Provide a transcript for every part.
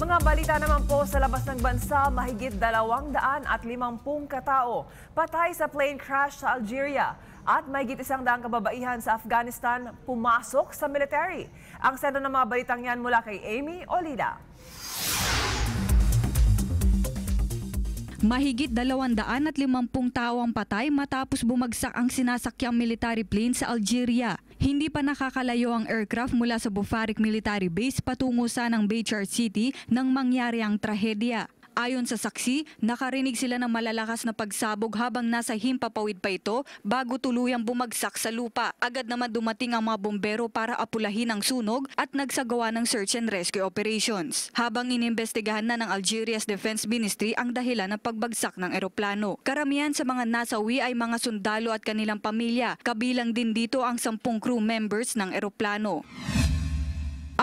Mga balita naman po sa labas ng bansa, mahigit 250 katao patay sa plane crash sa Algeria at mahigit 100 kababaihan sa Afghanistan pumasok sa military. Ang sendo ng mga balitang yan mula kay Amy Olida. Mahigit 250 tao ang patay matapos bumagsak ang sinasakyang military plane sa Algeria. Hindi pa nakakalayo ang aircraft mula sa Bufarik Military Base patungo sa ng Baychar City nang mangyari ang trahedya. Ayon sa saksi, nakarinig sila ng malalakas na pagsabog habang nasa himpapawid pa ito bago tuluyang bumagsak sa lupa. Agad naman dumating ang mga bombero para apulahin ang sunog at nagsagawa ng search and rescue operations. Habang inimbestigahan na ng Algeria's Defense Ministry ang dahilan ng pagbagsak ng eroplano. Karamihan sa mga nasawi ay mga sundalo at kanilang pamilya. Kabilang din dito ang 10 crew members ng eroplano.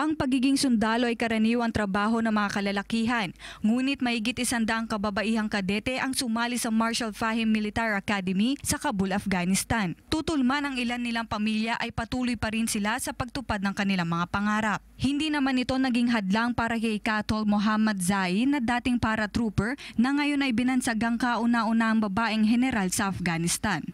Ang pagiging sundalo ay karaniwang trabaho ng mga kalalakihan, ngunit mahigit 100 kababaihang kadete ang sumali sa Marshal Fahim Military Academy sa Kabul, Afghanistan. Tutulman ang ilan nilang pamilya ay patuloy pa rin sila sa pagtupad ng kanilang mga pangarap. Hindi naman ito naging hadlang para kay Katol Mohammad Zain na dating paratrooper na ngayon ay binansagang kauna-unahang babaeng general sa Afghanistan.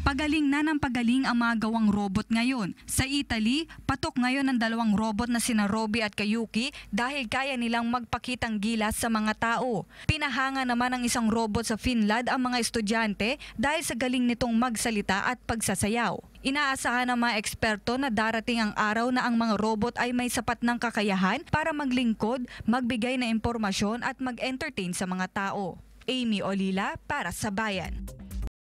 Pagaling na ng pagaling ang mga gawang robot ngayon. Sa Italy, patok ngayon ang 2 robot na sina Robbie at Kayuki dahil kaya nilang magpakitang gilas sa mga tao. Pinahanga naman ang isang robot sa Finland ang mga estudyante dahil sa galing nitong magsalita at pagsasayaw. Inaasahan ng mga eksperto na darating ang araw na ang mga robot ay may sapat ng kakayahan para maglingkod, magbigay na impormasyon at mag-entertain sa mga tao. Amy Olila para sa Bayan.